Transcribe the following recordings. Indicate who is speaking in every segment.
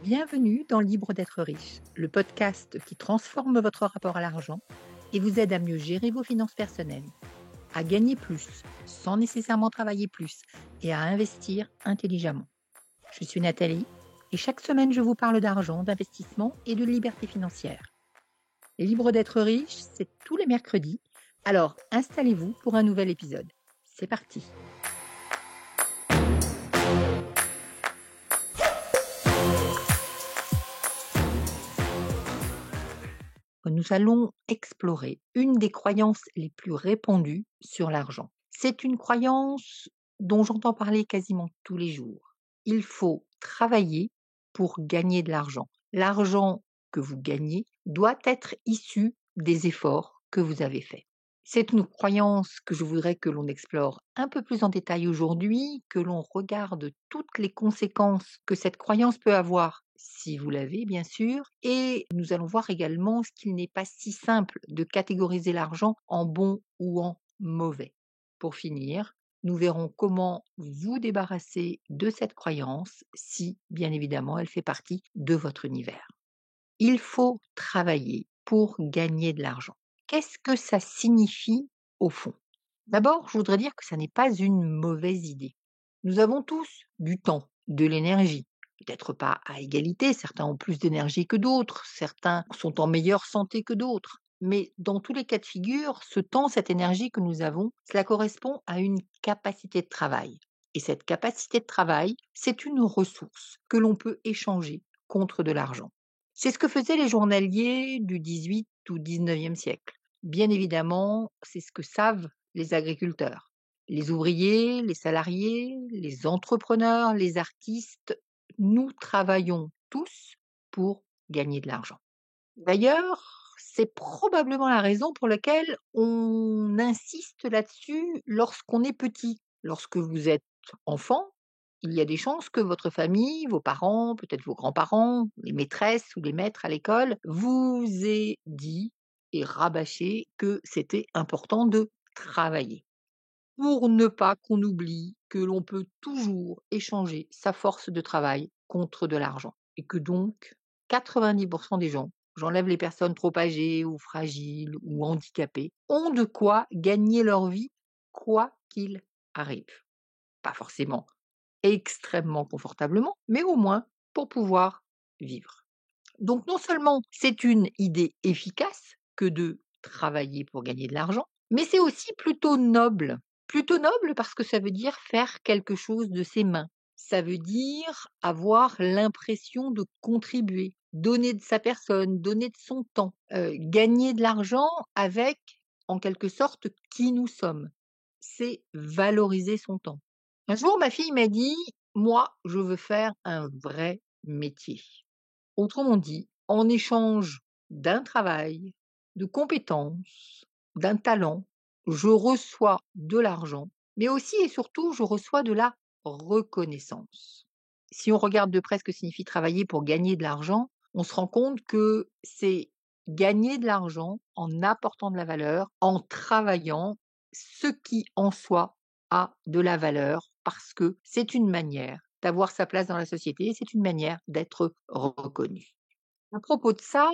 Speaker 1: Bienvenue dans Libre d'être riche, le podcast qui transforme votre rapport à l'argent et vous aide à mieux gérer vos finances personnelles, à gagner plus sans nécessairement travailler plus et à investir intelligemment. Je suis Nathalie et chaque semaine je vous parle d'argent, d'investissement et de liberté financière. Libre d'être riche, c'est tous les mercredis, alors installez-vous pour un nouvel épisode. C'est parti. Nous allons explorer une des croyances les plus répandues sur l'argent. C'est une croyance dont j'entends parler quasiment tous les jours. Il faut travailler pour gagner de l'argent. L'argent que vous gagnez doit être issu des efforts que vous avez faits. C'est une croyance que je voudrais que l'on explore un peu plus en détail aujourd'hui, que l'on regarde toutes les conséquences que cette croyance peut avoir, si vous l'avez bien sûr, et nous allons voir également ce qu'il n'est pas si simple de catégoriser l'argent en bon ou en mauvais. Pour finir, nous verrons comment vous débarrasser de cette croyance si, bien évidemment, elle fait partie de votre univers. Il faut travailler pour gagner de l'argent. Qu'est-ce que ça signifie au fond? D'abord, je voudrais dire que ça n'est pas une mauvaise idée. Nous avons tous du temps, de l'énergie. Peut-être pas à égalité, certains ont plus d'énergie que d'autres, certains sont en meilleure santé que d'autres. Mais dans tous les cas de figure, ce temps, cette énergie que nous avons, cela correspond à une capacité de travail. Et cette capacité de travail, c'est une ressource que l'on peut échanger contre de l'argent. C'est ce que faisaient les journaliers du 18 ou 19e siècle. Bien évidemment, c'est ce que savent les agriculteurs. Les ouvriers, les salariés, les entrepreneurs, les artistes, nous travaillons tous pour gagner de l'argent. D'ailleurs, c'est probablement la raison pour laquelle on insiste là-dessus lorsqu'on est petit. Lorsque vous êtes enfant, il y a des chances que votre famille, vos parents, peut-être vos grands-parents, les maîtresses ou les maîtres à l'école, vous aient dit et rabâché que c'était important de travailler. Pour ne pas qu'on oublie que l'on peut toujours échanger sa force de travail contre de l'argent. Et que donc, 90% des gens, j'enlève les personnes trop âgées ou fragiles ou handicapées, ont de quoi gagner leur vie quoi qu'il arrive. Pas forcément extrêmement confortablement, mais au moins pour pouvoir vivre. Donc non seulement c'est une idée efficace que de travailler pour gagner de l'argent, mais c'est aussi plutôt noble. Plutôt noble parce que ça veut dire faire quelque chose de ses mains. Ça veut dire avoir l'impression de contribuer, donner de sa personne, donner de son temps, gagner de l'argent avec, en quelque sorte, qui nous sommes. C'est valoriser son temps. Un jour, ma fille m'a dit, moi, je veux faire un vrai métier. Autrement dit, en échange d'un travail, de compétences, d'un talent, je reçois de l'argent, mais aussi et surtout, je reçois de la reconnaissance. Si on regarde de près ce que signifie travailler pour gagner de l'argent, on se rend compte que c'est gagner de l'argent en apportant de la valeur, en travaillant, ce qui en soi a de la valeur parce que c'est une manière d'avoir sa place dans la société, c'est une manière d'être reconnu. À propos de ça,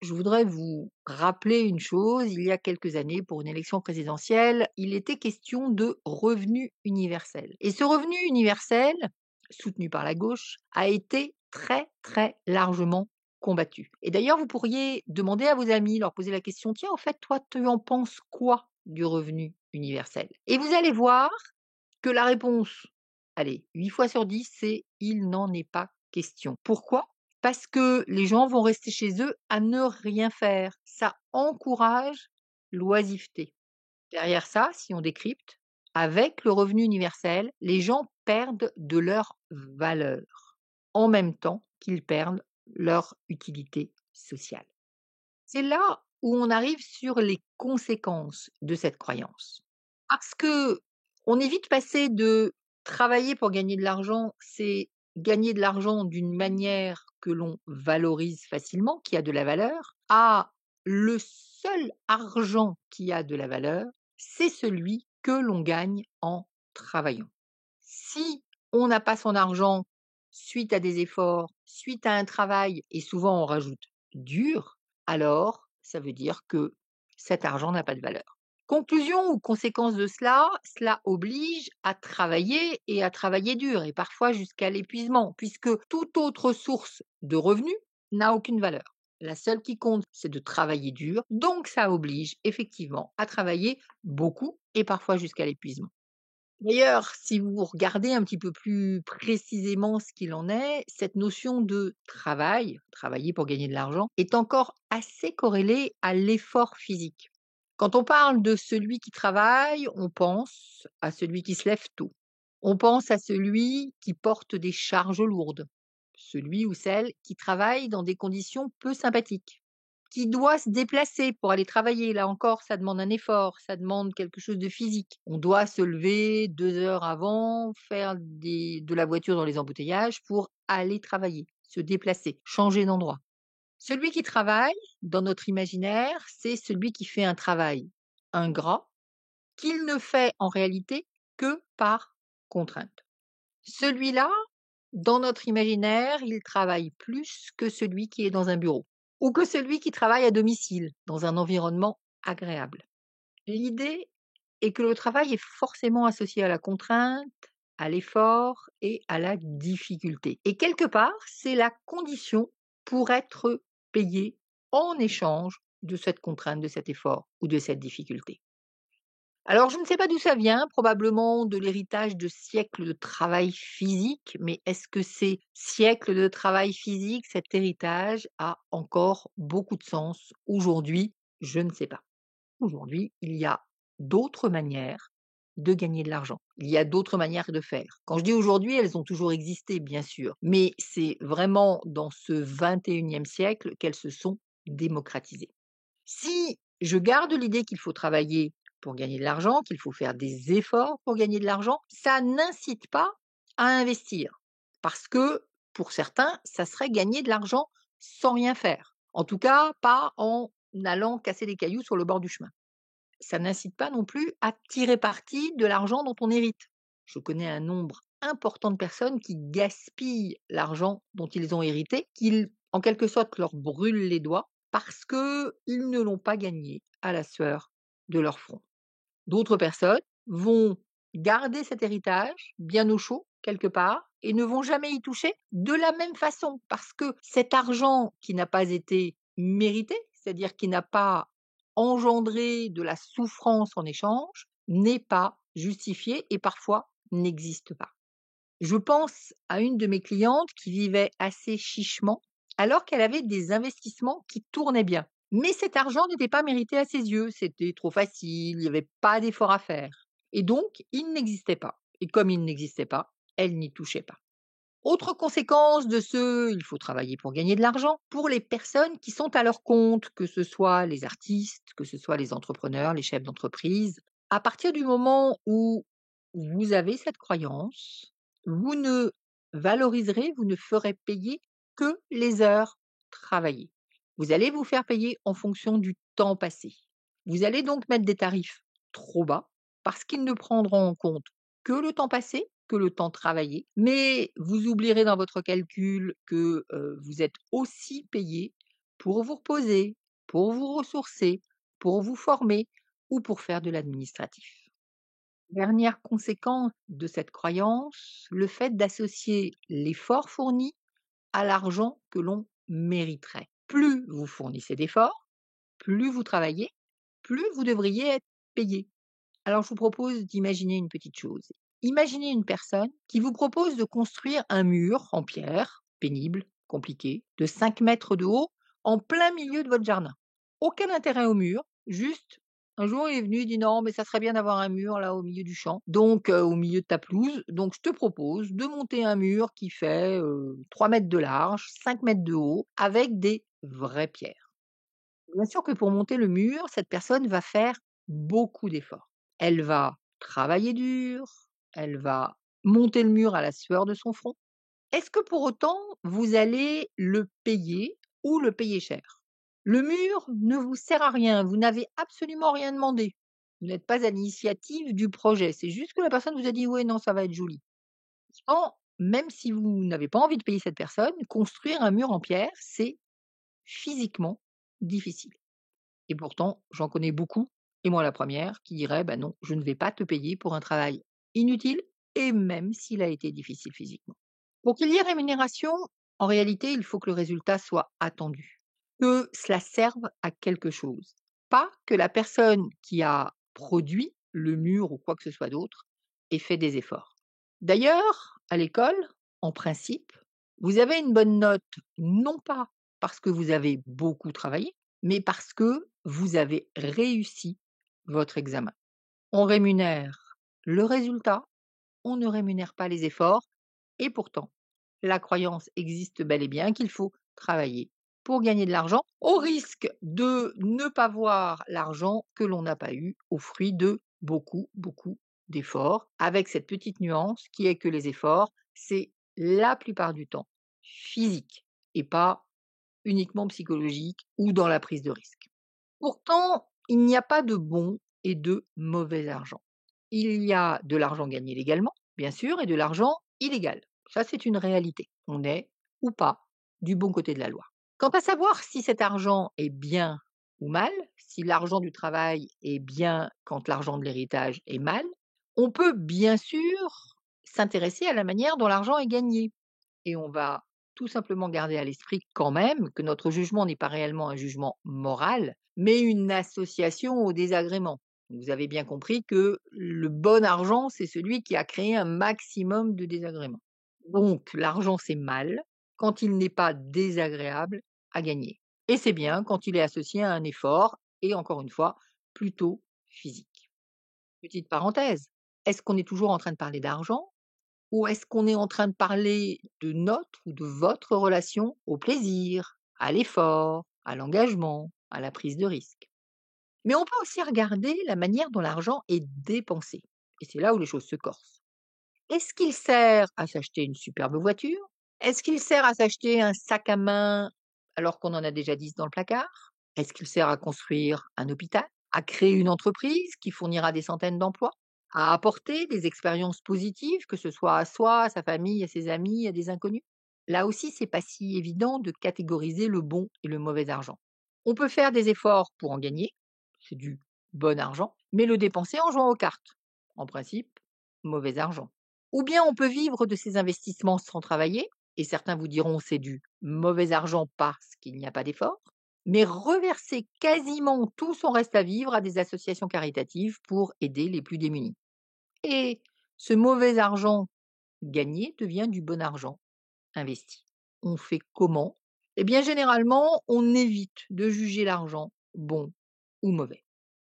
Speaker 1: je voudrais vous rappeler une chose. Il y a quelques années, pour une élection présidentielle, il était question de revenu universel. Et ce revenu universel, soutenu par la gauche, a été très, très largement combattu. Et d'ailleurs, vous pourriez demander à vos amis, leur poser la question, tiens, en fait, toi, tu en penses quoi du revenu universel? Et vous allez voir que la réponse, allez, 8 fois sur 10, c'est il n'en est pas question. Pourquoi? Parce que les gens vont rester chez eux à ne rien faire. Ça encourage l'oisiveté. Derrière ça, si on décrypte, avec le revenu universel, les gens perdent de leur valeur, en même temps qu'ils perdent leur utilité sociale. C'est là où on arrive sur les conséquences de cette croyance. Parce que on est vite passé de travailler pour gagner de l'argent, c'est gagner de l'argent d'une manière que l'on valorise facilement, qui a de la valeur, à le seul argent qui a de la valeur, c'est celui que l'on gagne en travaillant. Si on n'a pas son argent suite à des efforts, suite à un travail et souvent on rajoute dur, alors ça veut dire que cet argent n'a pas de valeur. Conclusion ou conséquence de cela, cela oblige à travailler et à travailler dur et parfois jusqu'à l'épuisement puisque toute autre source de revenus n'a aucune valeur. La seule qui compte, c'est de travailler dur, donc ça oblige effectivement à travailler beaucoup et parfois jusqu'à l'épuisement. D'ailleurs, si vous regardez un petit peu plus précisément ce qu'il en est, cette notion de travail, travailler pour gagner de l'argent, est encore assez corrélée à l'effort physique. Quand on parle de celui qui travaille, on pense à celui qui se lève tôt. On pense à celui qui porte des charges lourdes, celui ou celle qui travaille dans des conditions peu sympathiques, qui doit se déplacer pour aller travailler. Là encore, ça demande un effort, ça demande quelque chose de physique. On doit se lever 2 heures avant, faire de la voiture dans les embouteillages pour aller travailler, se déplacer, changer d'endroit. Celui qui travaille, dans notre imaginaire, c'est celui qui fait un travail ingrat, qu'il ne fait en réalité que par contrainte. Celui-là, dans notre imaginaire, il travaille plus que celui qui est dans un bureau ou que celui qui travaille à domicile, dans un environnement agréable. L'idée est que le travail est forcément associé à la contrainte, à l'effort et à la difficulté. Et quelque part, c'est la condition pour être payé en échange de cette contrainte, de cet effort ou de cette difficulté. Alors, je ne sais pas d'où ça vient, probablement de l'héritage de siècles de travail physique, mais est-ce que ces siècles de travail physique, cet héritage a encore beaucoup de sens aujourd'hui? Je ne sais pas. Aujourd'hui, il y a d'autres manières de gagner de l'argent. Il y a d'autres manières de faire. Quand je dis aujourd'hui, elles ont toujours existé, bien sûr, mais c'est vraiment dans ce 21e siècle qu'elles se sont démocratisées. Si je garde l'idée qu'il faut travailler pour gagner de l'argent, qu'il faut faire des efforts pour gagner de l'argent, ça n'incite pas à investir. Parce que pour certains, ça serait gagner de l'argent sans rien faire. En tout cas, pas en allant casser des cailloux sur le bord du chemin. Ça n'incite pas non plus à tirer parti de l'argent dont on hérite. Je connais un nombre important de personnes qui gaspillent l'argent dont ils ont hérité, qu'ils, en quelque sorte, leur brûlent les doigts parce qu'ils ne l'ont pas gagné à la sueur de leur front. D'autres personnes vont garder cet héritage bien au chaud, quelque part, et ne vont jamais y toucher de la même façon, parce que cet argent qui n'a pas été mérité, c'est-à-dire qui n'a pas engendré de la souffrance en échange, n'est pas justifié et parfois n'existe pas. Je pense à une de mes clientes qui vivait assez chichement alors qu'elle avait des investissements qui tournaient bien. Mais cet argent n'était pas mérité à ses yeux, c'était trop facile, il n'y avait pas d'effort à faire. Et donc, il n'existait pas. Et comme il n'existait pas, elle n'y touchait pas. Autre conséquence de ce il faut travailler pour gagner de l'argent, pour les personnes qui sont à leur compte, que ce soit les artistes, que ce soit les entrepreneurs, les chefs d'entreprise. À partir du moment où vous avez cette croyance, vous ne valoriserez, vous ne ferez payer que les heures travaillées. Vous allez vous faire payer en fonction du temps passé. Vous allez donc mettre des tarifs trop bas parce qu'ils ne prendront en compte que le temps passé, que le temps travaillé, mais vous oublierez dans votre calcul que vous êtes aussi payé pour vous reposer, pour vous ressourcer, pour vous former ou pour faire de l'administratif. Dernière conséquence de cette croyance, le fait d'associer l'effort fourni à l'argent que l'on mériterait. Plus vous fournissez d'efforts, plus vous travaillez, plus vous devriez être payé. Alors je vous propose d'imaginer une petite chose. Imaginez une personne qui vous propose de construire un mur en pierre, pénible, compliqué, de 5 mètres de haut, en plein milieu de votre jardin. Aucun intérêt au mur, juste un jour il est venu, il dit non, mais ça serait bien d'avoir un mur là au milieu du champ, donc au milieu de ta pelouse. Donc je te propose de monter un mur qui fait 3 mètres de large, 5 mètres de haut, avec des vraies pierres. Bien sûr que pour monter le mur, cette personne va faire beaucoup d'efforts. Elle va travailler dur, elle va monter le mur à la sueur de son front. Est-ce que pour autant, vous allez le payer ou le payer cher? Le mur ne vous sert à rien, vous n'avez absolument rien demandé. Vous n'êtes pas à l'initiative du projet, c'est juste que la personne vous a dit: «Ouais, non, ça va être joli». même si vous n'avez pas envie de payer cette personne, construire un mur en pierre, c'est physiquement difficile. Et pourtant, j'en connais beaucoup, et moi la première, qui dirait: «Bah non, je ne vais pas te payer pour un travail inutile et même s'il a été difficile physiquement». Pour qu'il y ait rémunération, en réalité, il faut que le résultat soit attendu, que cela serve à quelque chose. Pas que la personne qui a produit le mur ou quoi que ce soit d'autre ait fait des efforts. D'ailleurs, à l'école, en principe, vous avez une bonne note non pas parce que vous avez beaucoup travaillé, mais parce que vous avez réussi votre examen. On rémunère le résultat, on ne rémunère pas les efforts et pourtant, la croyance existe bel et bien qu'il faut travailler pour gagner de l'argent, au risque de ne pas voir l'argent que l'on n'a pas eu au fruit de beaucoup, beaucoup d'efforts, avec cette petite nuance qui est que les efforts, c'est la plupart du temps physique et pas uniquement psychologique ou dans la prise de risque. Pourtant, il n'y a pas de bon et de mauvais argent. Il y a de l'argent gagné légalement, bien sûr, et de l'argent illégal. Ça, c'est une réalité. On est ou pas du bon côté de la loi. Quant à savoir si cet argent est bien ou mal, si l'argent du travail est bien quand l'argent de l'héritage est mal, on peut bien sûr s'intéresser à la manière dont l'argent est gagné. Et on va tout simplement garder à l'esprit quand même que notre jugement n'est pas réellement un jugement moral, mais une association au désagrément. Vous avez bien compris que le bon argent, c'est celui qui a créé un maximum de désagréments. Donc l'argent, c'est mal quand il n'est pas désagréable à gagner. Et c'est bien quand il est associé à un effort, et encore une fois, plutôt physique. Petite parenthèse, est-ce qu'on est toujours en train de parler d'argent ou est-ce qu'on est en train de parler de notre ou de votre relation au plaisir, à l'effort, à l'engagement, à la prise de risque? Mais on peut aussi regarder la manière dont l'argent est dépensé. Et c'est là où les choses se corsent. Est-ce qu'il sert à s'acheter une superbe voiture? Est-ce qu'il sert à s'acheter un sac à main alors qu'on en a déjà 10 dans le placard? Est-ce qu'il sert à construire un hôpital? À créer une entreprise qui fournira des centaines d'emplois? À apporter des expériences positives, que ce soit à soi, à sa famille, à ses amis, à des inconnus? Là aussi, c'est pas si évident de catégoriser le bon et le mauvais argent. On peut faire des efforts pour en gagner, c'est du bon argent, mais le dépenser en jouant aux cartes. En principe, mauvais argent. Ou bien on peut vivre de ses investissements sans travailler, et certains vous diront c'est du mauvais argent parce qu'il n'y a pas d'effort, mais reverser quasiment tout son reste à vivre à des associations caritatives pour aider les plus démunis. Et ce mauvais argent gagné devient du bon argent investi. On fait comment? Eh bien, généralement, on évite de juger l'argent bon ou mauvais.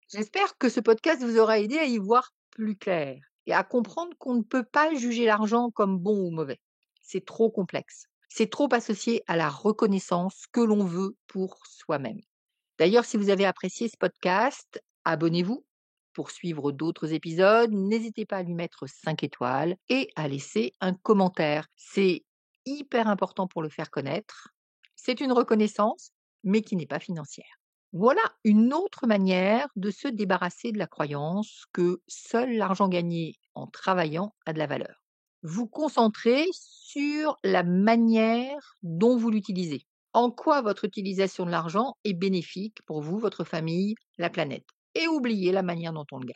Speaker 1: J'espère que ce podcast vous aura aidé à y voir plus clair et à comprendre qu'on ne peut pas juger l'argent comme bon ou mauvais. C'est trop complexe. C'est trop associé à la reconnaissance que l'on veut pour soi-même. D'ailleurs, si vous avez apprécié ce podcast, abonnez-vous pour suivre d'autres épisodes. N'hésitez pas à lui mettre 5 étoiles et à laisser un commentaire. C'est hyper important pour le faire connaître. C'est une reconnaissance, mais qui n'est pas financière. Voilà une autre manière de se débarrasser de la croyance que seul l'argent gagné en travaillant a de la valeur. Vous concentrez sur la manière dont vous l'utilisez. En quoi votre utilisation de l'argent est bénéfique pour vous, votre famille, la planète. Et oubliez la manière dont on le gagne.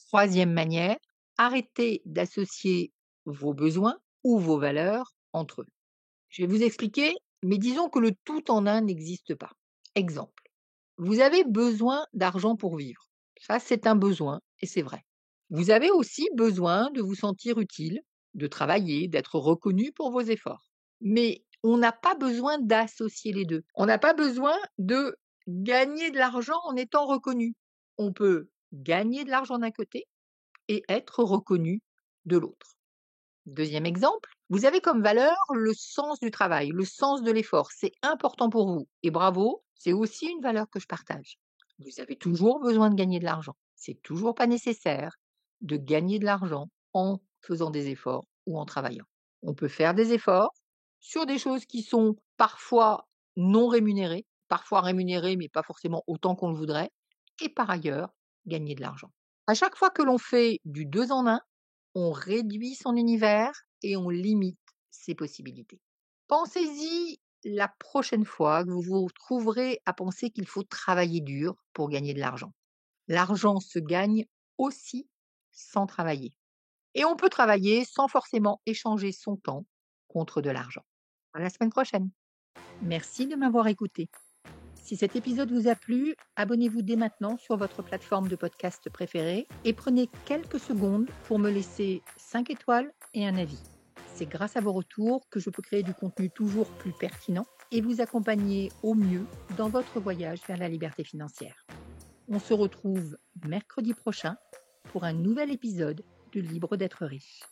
Speaker 1: Troisième manière, arrêtez d'associer vos besoins ou vos valeurs entre eux. Je vais vous expliquer, mais disons que le tout en un n'existe pas. Exemple, vous avez besoin d'argent pour vivre. Ça, c'est un besoin et c'est vrai. Vous avez aussi besoin de vous sentir utile, de travailler, d'être reconnu pour vos efforts. Mais on n'a pas besoin d'associer les deux. On n'a pas besoin de gagner de l'argent en étant reconnu. On peut gagner de l'argent d'un côté et être reconnu de l'autre. Deuxième exemple, vous avez comme valeur le sens du travail, le sens de l'effort. C'est important pour vous. Et bravo, c'est aussi une valeur que je partage. Vous avez toujours besoin de gagner de l'argent. C'est toujours pas nécessaire de gagner de l'argent en faisant des efforts ou en travaillant. On peut faire des efforts sur des choses qui sont parfois non rémunérées, parfois rémunérées mais pas forcément autant qu'on le voudrait, et par ailleurs gagner de l'argent. À chaque fois que l'on fait du deux en un, on réduit son univers et on limite ses possibilités. Pensez-y la prochaine fois que vous vous trouverez à penser qu'il faut travailler dur pour gagner de l'argent. L'argent se gagne aussi sans travailler. Et on peut travailler sans forcément échanger son temps contre de l'argent. À la semaine prochaine. Merci de m'avoir écouté. Si cet épisode vous a plu, abonnez-vous dès maintenant sur votre plateforme de podcast préférée et prenez quelques secondes pour me laisser 5 étoiles et un avis. C'est grâce à vos retours que je peux créer du contenu toujours plus pertinent et vous accompagner au mieux dans votre voyage vers la liberté financière. On se retrouve mercredi prochain pour un nouvel épisode de Libre d'être riche.